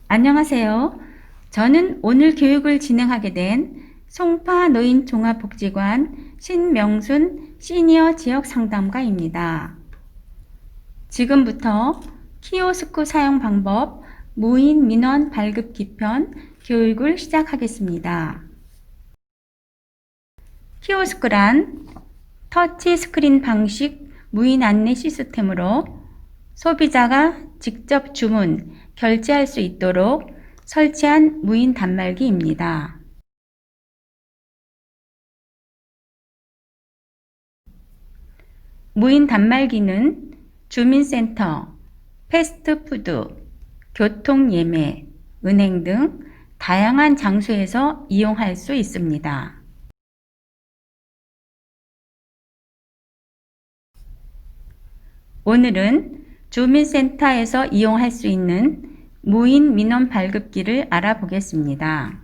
안녕하세요. 저는 오늘 교육을 진행하게 된 송파 노인종합복지관 신명순 시니어 지역상담가입니다. 지금부터 키오스크 사용 방법, 무인 민원 발급 기편 교육을 시작하겠습니다. 키오스크란 터치 스크린 방식 무인 안내 시스템으로 소비자가 직접 주문, 결제할 수 있도록 설치한 무인 단말기입니다. 무인 단말기는 주민센터, 패스트푸드, 교통예매, 은행 등 다양한 장소에서 이용할 수 있습니다. 오늘은 주민센터에서 이용할 수 있는 무인 민원 발급기를 알아보겠습니다.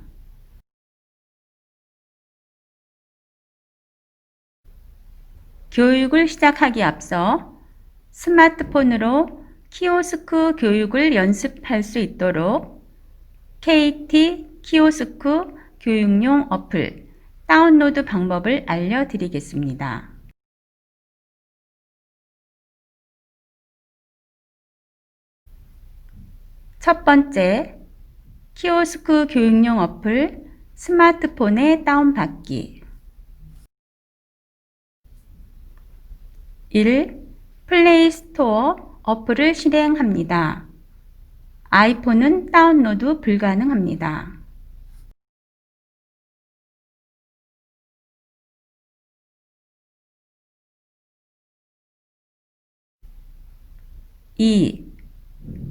교육을 시작하기 앞서 스마트폰으로 키오스크 교육을 연습할 수 있도록 KT 키오스크 교육용 어플 다운로드 방법을 알려드리겠습니다. 첫 번째, 키오스크 교육용 어플 스마트폰에 다운받기. 1. 플레이 스토어 어플을 실행합니다. 아이폰은 다운로드 불가능합니다. 2.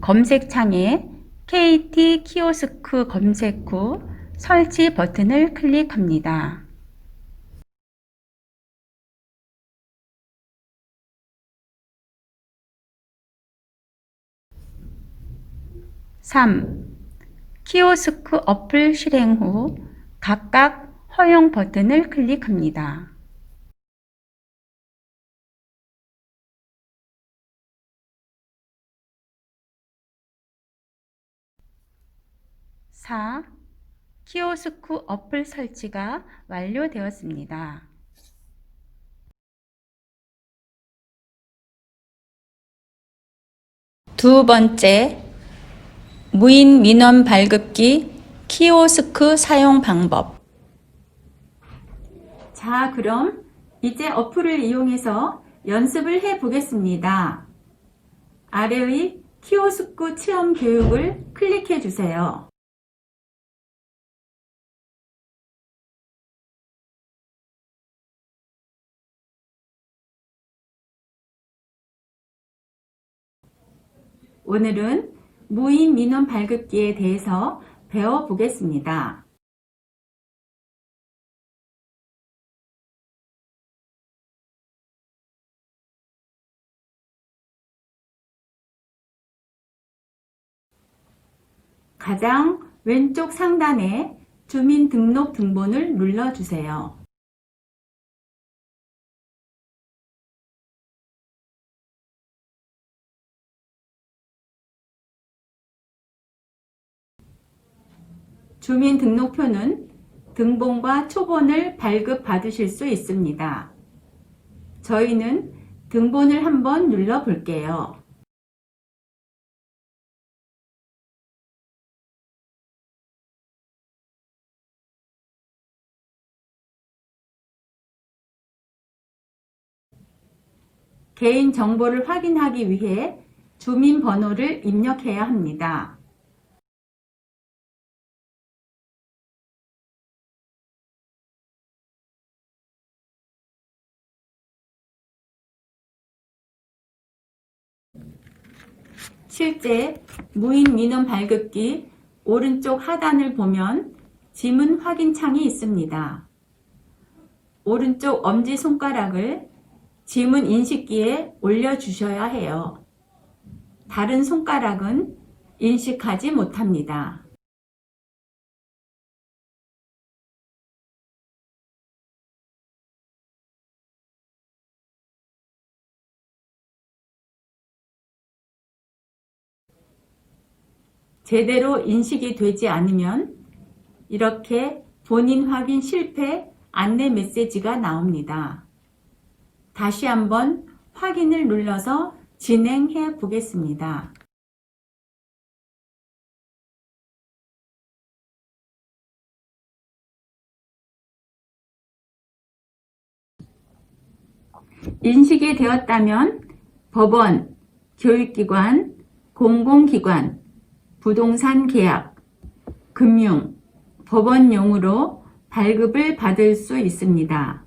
검색창에 KT 키오스크 검색 후 설치 버튼을 클릭합니다. 3. 키오스크 어플 실행 후 각각 허용 버튼을 클릭합니다. 4. 키오스크 어플 설치가 완료되었습니다. 두 번째, 무인 민원 발급기 키오스크 사용 방법. 자, 그럼 이제 어플을 이용해서 연습을 해 보겠습니다. 아래의 키오스크 체험 교육을 클릭해 주세요. 오늘은 무인 민원 발급기에 대해서 배워보겠습니다. 가장 왼쪽 상단에 주민등록 등본을 눌러주세요. 주민등록표는 등본과 초본을 발급받으실 수 있습니다. 저희는 등본을 한번 눌러 볼게요. 개인정보를 확인하기 위해 주민번호를 입력해야 합니다. 실제 무인 민원 발급기 오른쪽 하단을 보면 지문 확인 창이 있습니다. 오른쪽 엄지손가락을 지문 인식기에 올려주셔야 해요. 다른 손가락은 인식하지 못합니다. 제대로 인식이 되지 않으면 이렇게 본인 확인 실패 안내 메시지가 나옵니다. 다시 한번 확인을 눌러서 진행해 보겠습니다. 인식이 되었다면 법원, 교육기관, 공공기관, 부동산 계약, 금융, 법원용으로 발급을 받을 수 있습니다.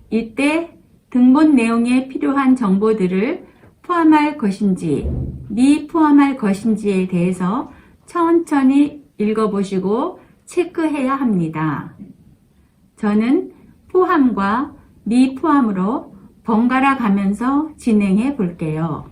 이때 등본 내용에 필요한 정보들을 포함할 것인지 미포함할 것인지에 대해서 천천히 읽어보시고 체크해야 합니다. 저는 포함과 미포함으로 번갈아 가면서 진행해 볼게요.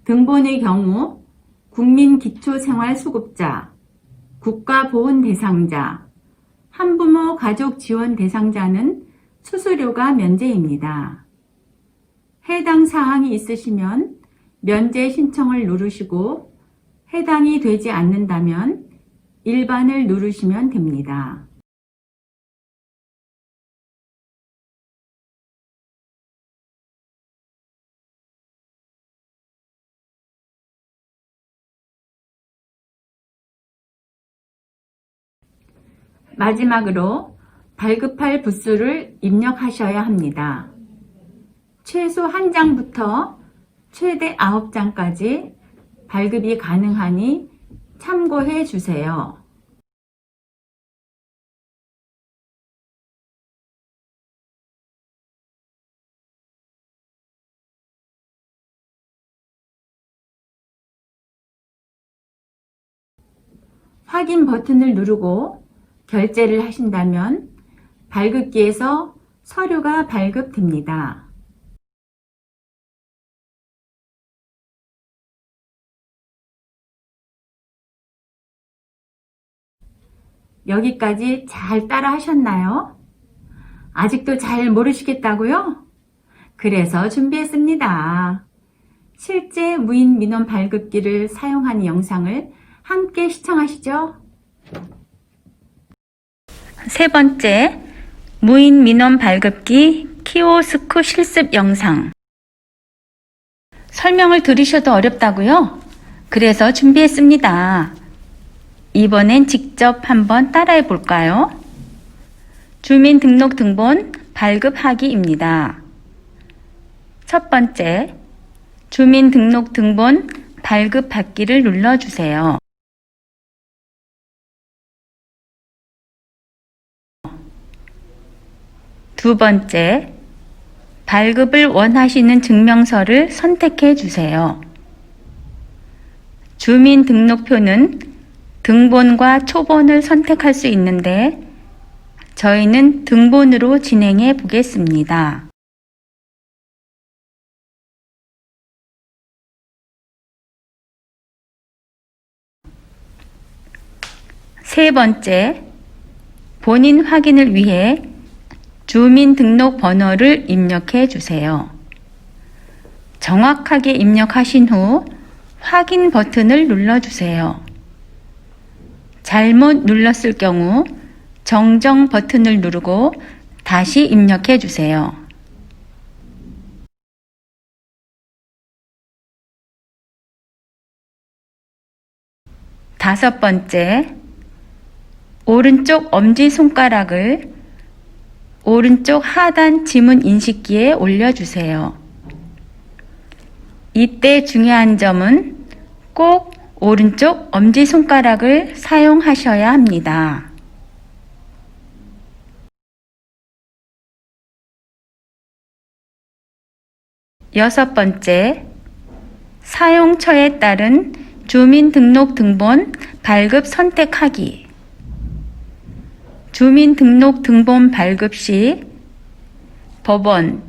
등본의 경우 국민기초생활수급자, 국가보훈 대상자, 한부모 가족 지원 대상자는 수수료가 면제입니다. 해당 사항이 있으시면 면제 신청을 누르시고 해당이 되지 않는다면 일반을 누르시면 됩니다. 마지막으로 발급할 부수를 입력하셔야 합니다. 최소 1장부터 최대 9장까지 발급이 가능하니 참고해 주세요. 확인 버튼을 누르고 결제를 하신다면 발급기에서 서류가 발급됩니다. 여기까지 잘 따라 하셨나요? 아직도 잘 모르시겠다고요? 그래서 준비했습니다. 실제 무인 민원 발급기를 사용하는 영상을 함께 시청하시죠. 세 번째, 무인 민원 발급기 키오스크 실습 영상. 설명을 들으셔도 어렵다고요? 그래서 준비했습니다. 이번엔 직접 한번 따라해 볼까요? 주민등록등본 발급하기입니다. 첫 번째, 주민등록등본 발급받기를 눌러주세요. 두 번째, 발급을 원하시는 증명서를 선택해 주세요. 주민등록표는 등본과 초본을 선택할 수 있는데 저희는 등본으로 진행해 보겠습니다. 세 번째, 본인 확인을 위해 주민등록번호를 입력해 주세요. 정확하게 입력하신 후 확인 버튼을 눌러주세요. 잘못 눌렀을 경우 정정 버튼을 누르고 다시 입력해 주세요. 다섯 번째, 오른쪽 엄지손가락을 오른쪽 하단 지문 인식기에 올려주세요. 이때 중요한 점은 꼭 오른쪽 엄지손가락을 사용하셔야 합니다. 여섯 번째, 사용처에 따른 주민등록등본 발급 선택하기. 주민등록 등본 발급 시 법원,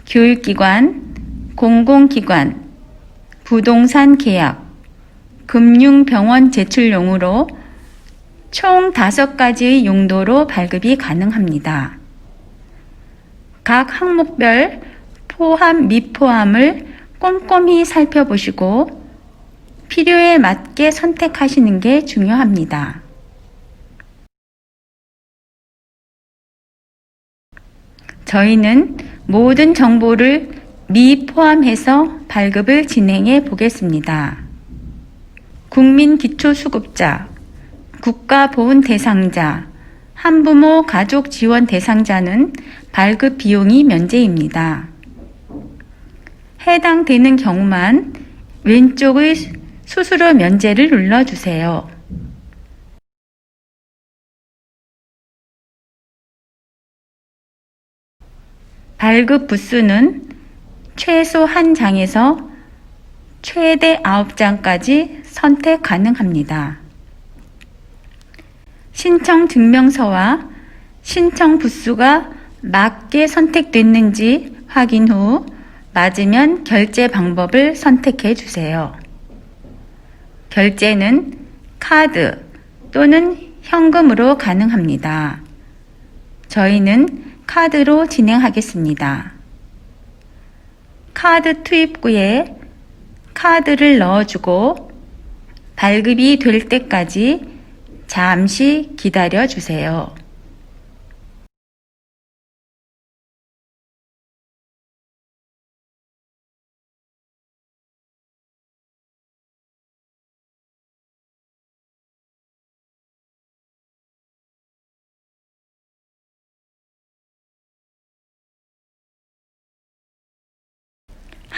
교육기관, 공공기관, 부동산 계약, 금융병원 제출용으로 총 5가지의 용도로 발급이 가능합니다. 각 항목별 포함 미포함을 꼼꼼히 살펴보시고 필요에 맞게 선택하시는 게 중요합니다. 저희는 모든 정보를 미포함해서 발급을 진행해 보겠습니다. 국민기초수급자, 국가보훈 대상자, 한부모 가족 지원 대상자는 발급 비용이 면제입니다. 해당되는 경우만 왼쪽의 수수료 면제를 눌러주세요. 발급 부수는 최소 1장에서 최대 9장까지 선택 가능합니다. 신청 증명서와 신청 부수가 맞게 선택됐는지 확인 후 맞으면 결제 방법을 선택해 주세요. 결제는 카드 또는 현금으로 가능합니다. 저희는 카드로 진행하겠습니다. 카드 투입구에 카드를 넣어주고 발급이 될 때까지 잠시 기다려 주세요.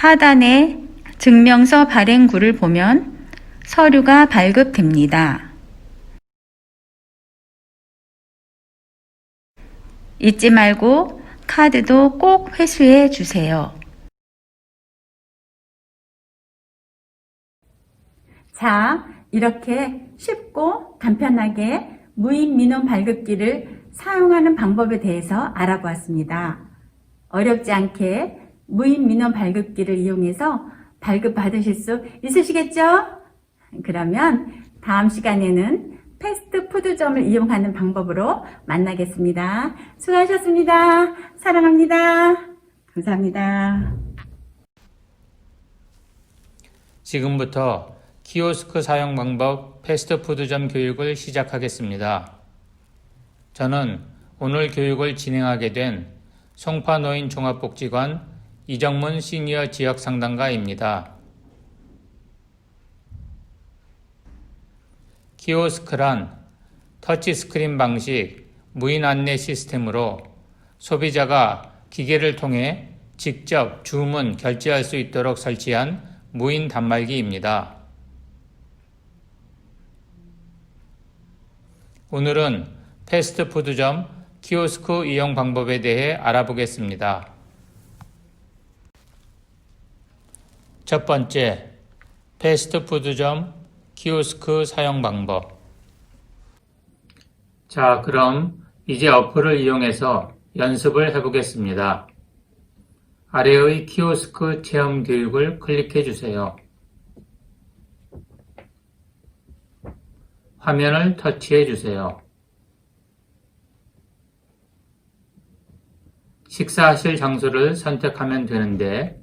하단에 증명서 발행구를 보면 서류가 발급됩니다. 잊지 말고 카드도 꼭 회수해 주세요. 자, 이렇게 쉽고 간편하게 무인 민원 발급기를 사용하는 방법에 대해서 알아보았습니다. 어렵지 않게 무인 민원 발급기를 이용해서 발급 받으실 수 있으시겠죠? 그러면 다음 시간에는 패스트푸드점을 이용하는 방법으로 만나겠습니다. 수고하셨습니다. 사랑합니다. 감사합니다. 지금부터 키오스크 사용 방법 패스트푸드점 교육을 시작하겠습니다. 저는 오늘 교육을 진행하게 된 송파노인 종합복지관 이정문 시니어 지역상담가입니다. 키오스크란 터치스크린 방식 무인 안내 시스템으로 소비자가 기계를 통해 직접 주문, 결제할 수 있도록 설치한 무인 단말기입니다. 오늘은 패스트푸드점 키오스크 이용 방법에 대해 알아보겠습니다. 첫 번째, 패스트푸드점 키오스크 사용 방법. 자, 그럼 이제 어플을 이용해서 연습을 해보겠습니다. 아래의 키오스크 체험 교육을 클릭해 주세요. 화면을 터치해 주세요. 식사하실 장소를 선택하면 되는데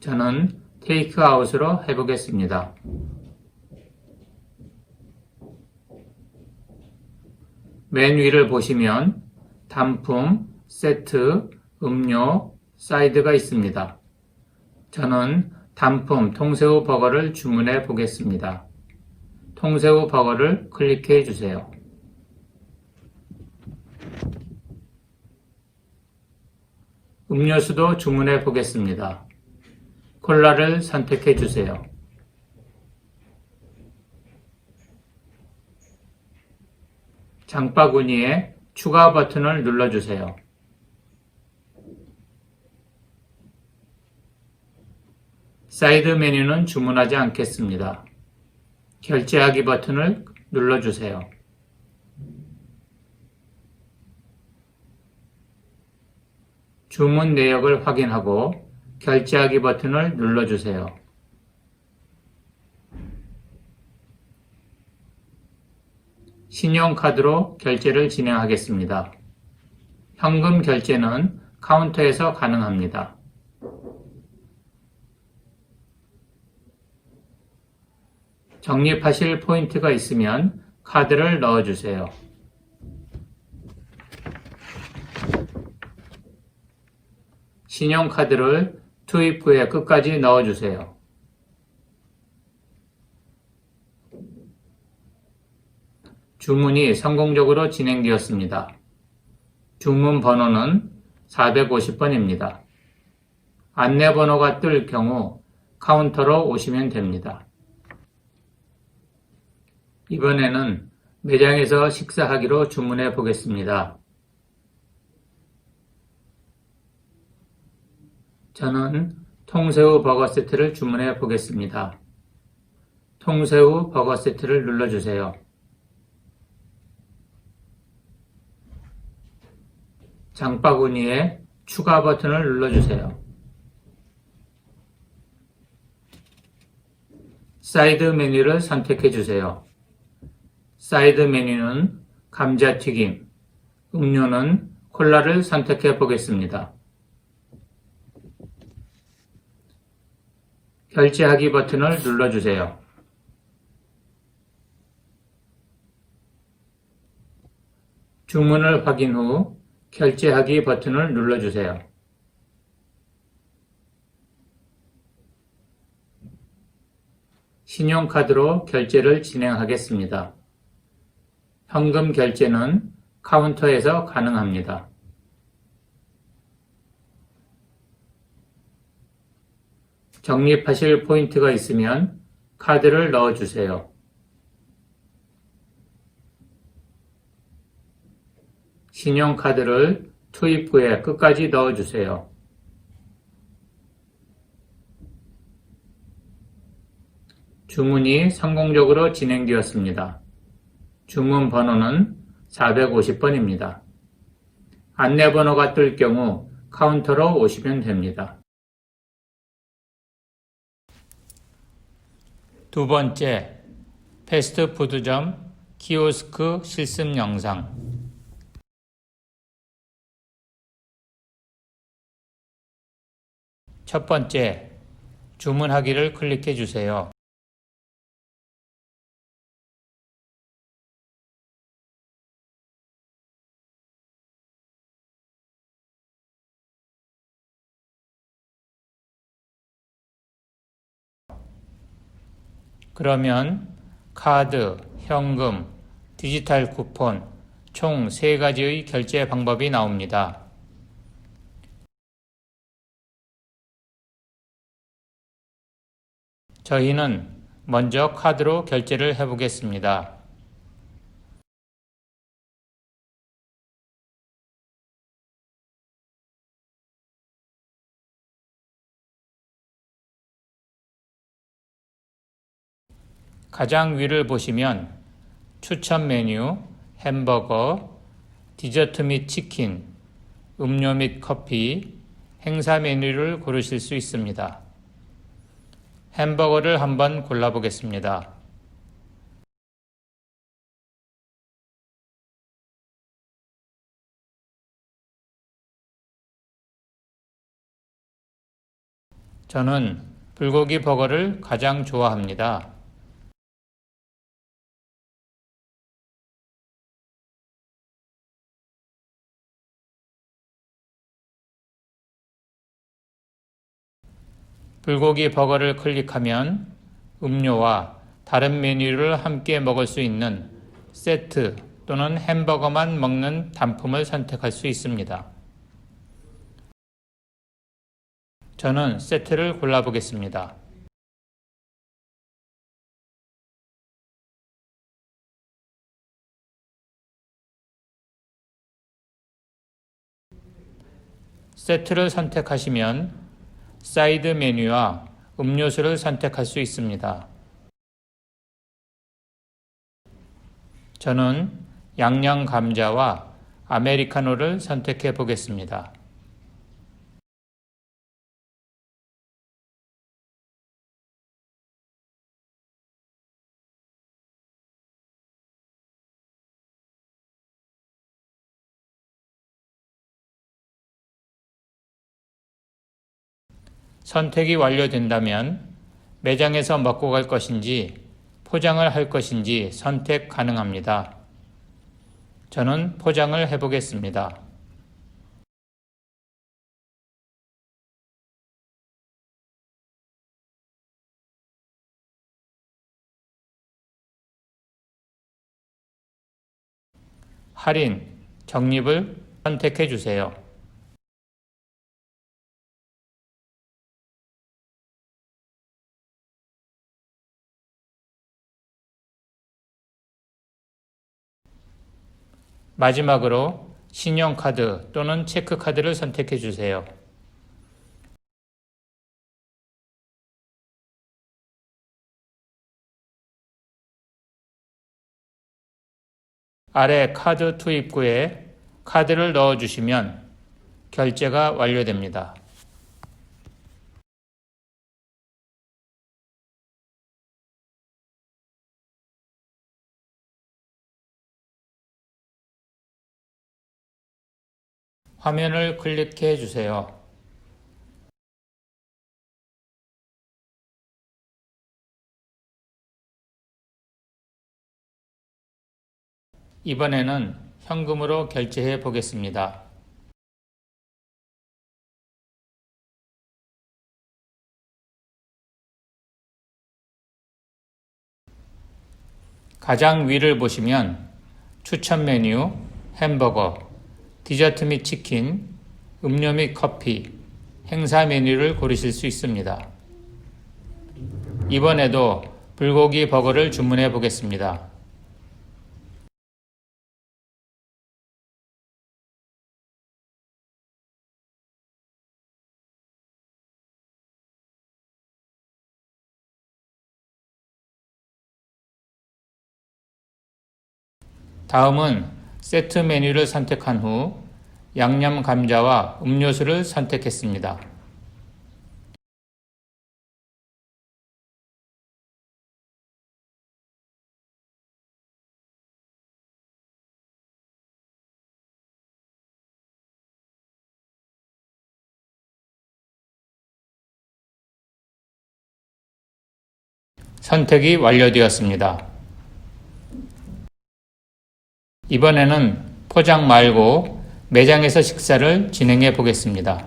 저는 테이크아웃으로 해보겠습니다. 맨 위를 보시면 단품, 세트, 음료, 사이드가 있습니다. 저는 단품 통새우 버거를 주문해 보겠습니다. 통새우 버거를 클릭해 주세요. 음료수도 주문해 보겠습니다. 콜라를 선택해 주세요. 장바구니에 추가 버튼을 눌러주세요. 사이드 메뉴는 주문하지 않겠습니다. 결제하기 버튼을 눌러주세요. 주문 내역을 확인하고 결제하기 버튼을 눌러주세요. 신용카드로 결제를 진행하겠습니다. 현금 결제는 카운터에서 가능합니다. 적립하실 포인트가 있으면 카드를 넣어주세요. 신용카드를 투입 후에 끝까지 넣어주세요. 주문이 성공적으로 진행되었습니다. 주문 번호는 450번입니다. 안내번호가 뜰 경우 카운터로 오시면 됩니다. 이번에는 매장에서 식사하기로 주문해 보겠습니다. 저는 통새우 버거 세트를 주문해 보겠습니다. 통새우 버거 세트를 눌러주세요. 장바구니에 추가 버튼을 눌러주세요. 사이드 메뉴를 선택해 주세요. 사이드 메뉴는 감자튀김, 음료는 콜라를 선택해 보겠습니다. 결제하기 버튼을 눌러주세요. 주문을 확인 후 결제하기 버튼을 눌러주세요. 신용카드로 결제를 진행하겠습니다. 현금 결제는 카운터에서 가능합니다. 적립하실 포인트가 있으면 카드를 넣어주세요. 신용카드를 투입 후에 끝까지 넣어주세요. 주문이 성공적으로 진행되었습니다. 주문 번호는 450번입니다. 안내번호가 뜰 경우 카운터로 오시면 됩니다. 두 번째, 패스트푸드점 키오스크 실습 영상. 첫 번째, 주문하기를 클릭해 주세요. 그러면 카드, 현금, 디지털 쿠폰 총 3가지의 결제 방법이 나옵니다. 저희는 먼저 카드로 결제를 해보겠습니다. 가장 위를 보시면 추천 메뉴, 햄버거, 디저트 및 치킨, 음료 및 커피, 행사 메뉴를 고르실 수 있습니다. 햄버거를 한번 골라보겠습니다. 저는 불고기 버거를 가장 좋아합니다. 불고기 버거를 클릭하면 음료와 다른 메뉴를 함께 먹을 수 있는 세트 또는 햄버거만 먹는 단품을 선택할 수 있습니다. 저는 세트를 골라보겠습니다. 세트를 선택하시면 사이드 메뉴와 음료수를 선택할 수 있습니다. 저는 양념 감자와 아메리카노를 선택해 보겠습니다. 선택이 완료된다면 매장에서 먹고 갈 것인지 포장을 할 것인지 선택 가능합니다. 저는 포장을 해보겠습니다. 할인, 적립을 선택해 주세요. 마지막으로 신용카드 또는 체크카드를 선택해 주세요. 아래 카드 투입구에 카드를 넣어 주시면 결제가 완료됩니다. 화면을 클릭해 주세요. 이번에는 현금으로 결제해 보겠습니다. 가장 위를 보시면 추천 메뉴, 햄버거, 디저트 및 치킨, 음료 및 커피, 행사 메뉴를 고르실 수 있습니다. 이번에도 불고기 버거를 주문해 보겠습니다. 다음은 세트 메뉴를 선택한 후 양념 감자와 음료수를 선택했습니다. 선택이 완료되었습니다. 이번에는 포장 말고 매장에서 식사를 진행해 보겠습니다.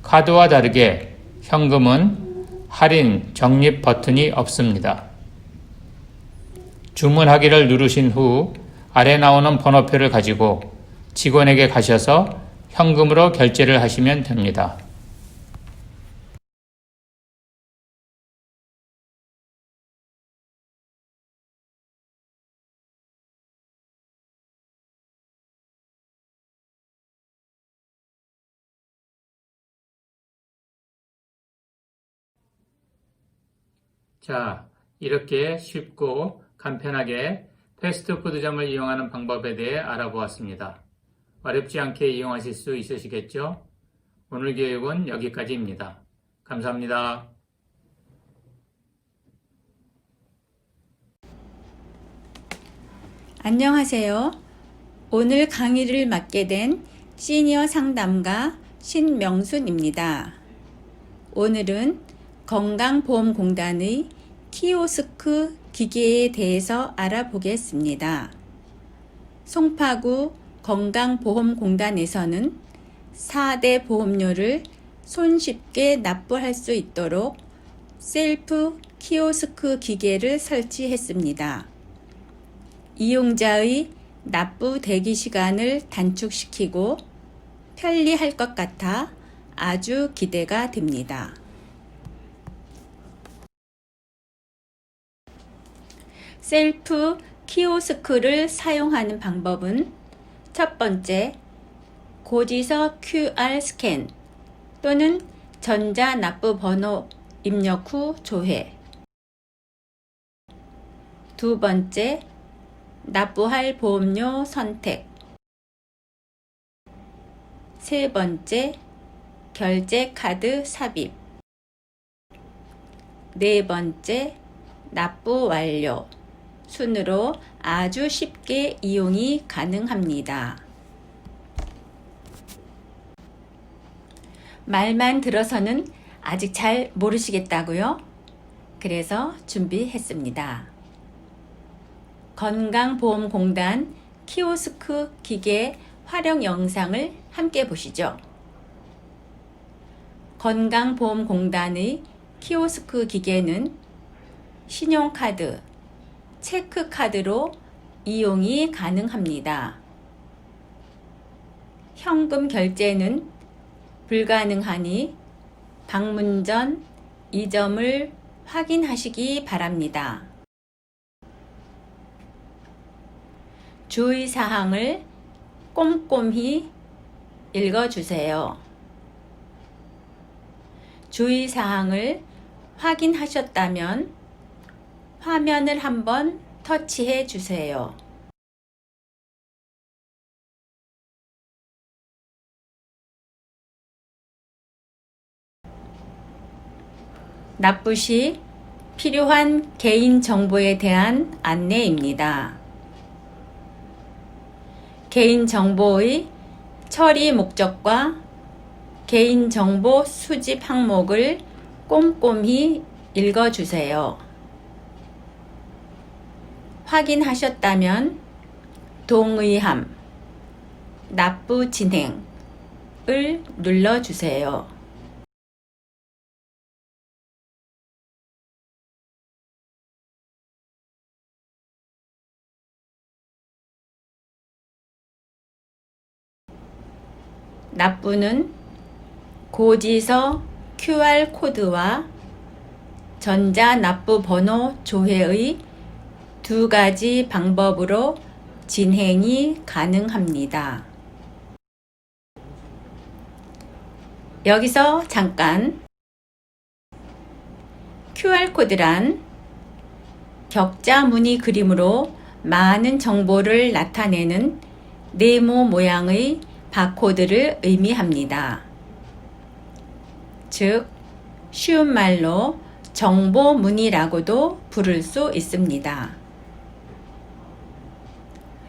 카드와 다르게 현금은 할인, 적립 버튼이 없습니다. 주문하기를 누르신 후 아래 나오는 번호표를 가지고 직원에게 가셔서 현금으로 결제를 하시면 됩니다. 자, 이렇게 쉽고 간편하게 패스트푸드점을 이용하는 방법에 대해 알아보았습니다. 어렵지 않게 이용하실 수 있으시겠죠? 오늘 교육은 여기까지입니다. 감사합니다. 안녕하세요. 오늘 강의를 맡게 된 시니어 상담가 신명순입니다. 오늘은 건강보험공단의 키오스크 기계에 대해서 알아보겠습니다. 송파구 건강보험공단에서는 4대 보험료를 손쉽게 납부할 수 있도록 셀프 키오스크 기계를 설치했습니다. 이용자의 납부 대기 시간을 단축시키고 편리할 것 같아 아주 기대가 됩니다. 셀프 키오스크를 사용하는 방법은 첫 번째, 고지서 QR 스캔 또는 전자납부 번호 입력 후 조회. 두 번째, 납부할 보험료 선택. 세 번째, 결제 카드 삽입. 네 번째, 납부 완료. 순으로 아주 쉽게 이용이 가능합니다. 말만 들어서는 아직 잘 모르시겠다고요? 그래서 준비했습니다. 건강보험공단 키오스크 기계 활용 영상을 함께 보시죠. 건강보험공단의 키오스크 기계는 신용카드, 체크카드로 이용이 가능합니다. 현금 결제는 불가능하니 방문 전 이 점을 확인하시기 바랍니다. 주의사항을 꼼꼼히 읽어주세요. 주의사항을 확인하셨다면 화면을 한번 터치해 주세요. 납부 시 필요한 개인정보에 대한 안내입니다. 개인정보의 처리 목적과 개인정보 수집 항목을 꼼꼼히 읽어주세요. 확인하셨다면 동의함, 납부 진행을 눌러주세요. 납부는 고지서 QR코드와 전자납부번호 조회의 두 가지 방법으로 진행이 가능합니다. 여기서 잠깐 QR코드란 격자 무늬 그림으로 많은 정보를 나타내는 네모 모양의 바코드를 의미합니다. 즉, 쉬운 말로 정보 무늬라고도 부를 수 있습니다.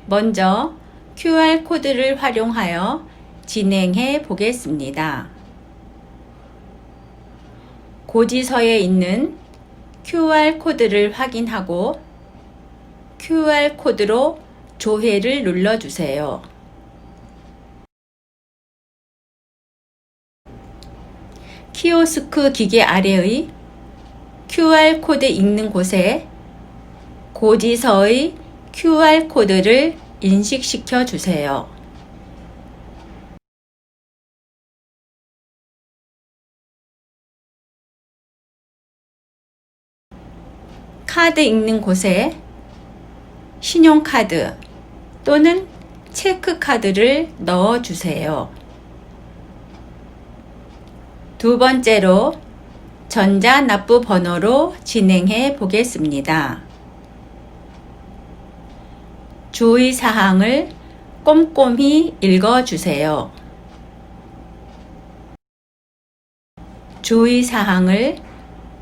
먼저 QR코드를 활용하여 진행해 보겠습니다. 고지서에 있는 QR코드를 확인하고 QR코드로 조회를 눌러주세요. 키오스크 기계 아래의 QR코드 읽는 곳에 고지서의 QR코드를 인식시켜 주세요. 카드 읽는 곳에 신용카드 또는 체크카드를 넣어 주세요. 두 번째로 전자납부 번호로 진행해 보겠습니다. 주의사항을 꼼꼼히 읽어주세요. 주의사항을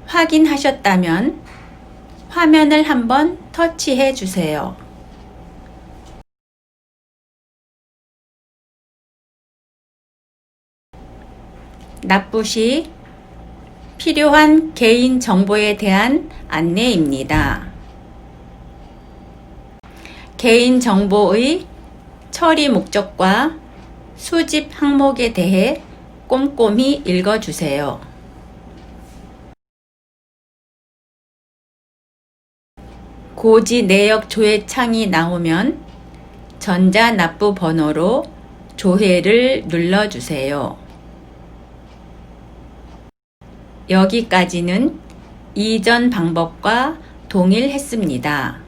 확인하셨다면 화면을 한번 터치해 주세요. 납부 시 필요한 개인 정보에 대한 안내입니다. 개인 정보의 처리 목적과 수집 항목에 대해 꼼꼼히 읽어주세요. 고지 내역 조회 창이 나오면 전자납부 번호로 조회를 눌러주세요. 여기까지는 이전 방법과 동일했습니다.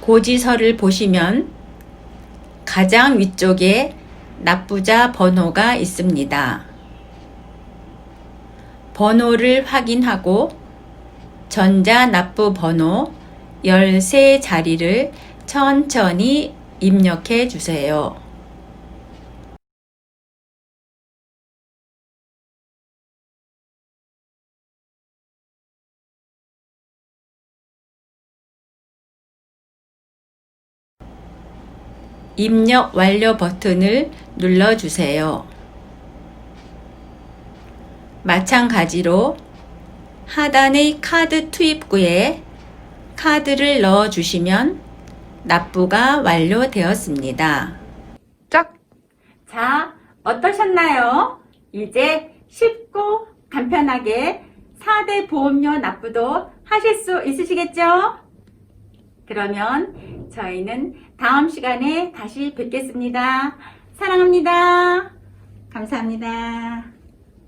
고지서를 보시면 가장 위쪽에 납부자 번호가 있습니다. 번호를 확인하고 전자납부 번호 13자리를 천천히 입력해 주세요. 입력 완료 버튼을 눌러주세요. 마찬가지로 하단의 카드 투입구에 카드를 넣어주시면 납부가 완료되었습니다. 짝! 자, 어떠셨나요? 이제 쉽고 간편하게 4대 보험료 납부도 하실 수 있으시겠죠? 그러면 저희는 다음 시간에 다시 뵙겠습니다. 사랑합니다. 감사합니다.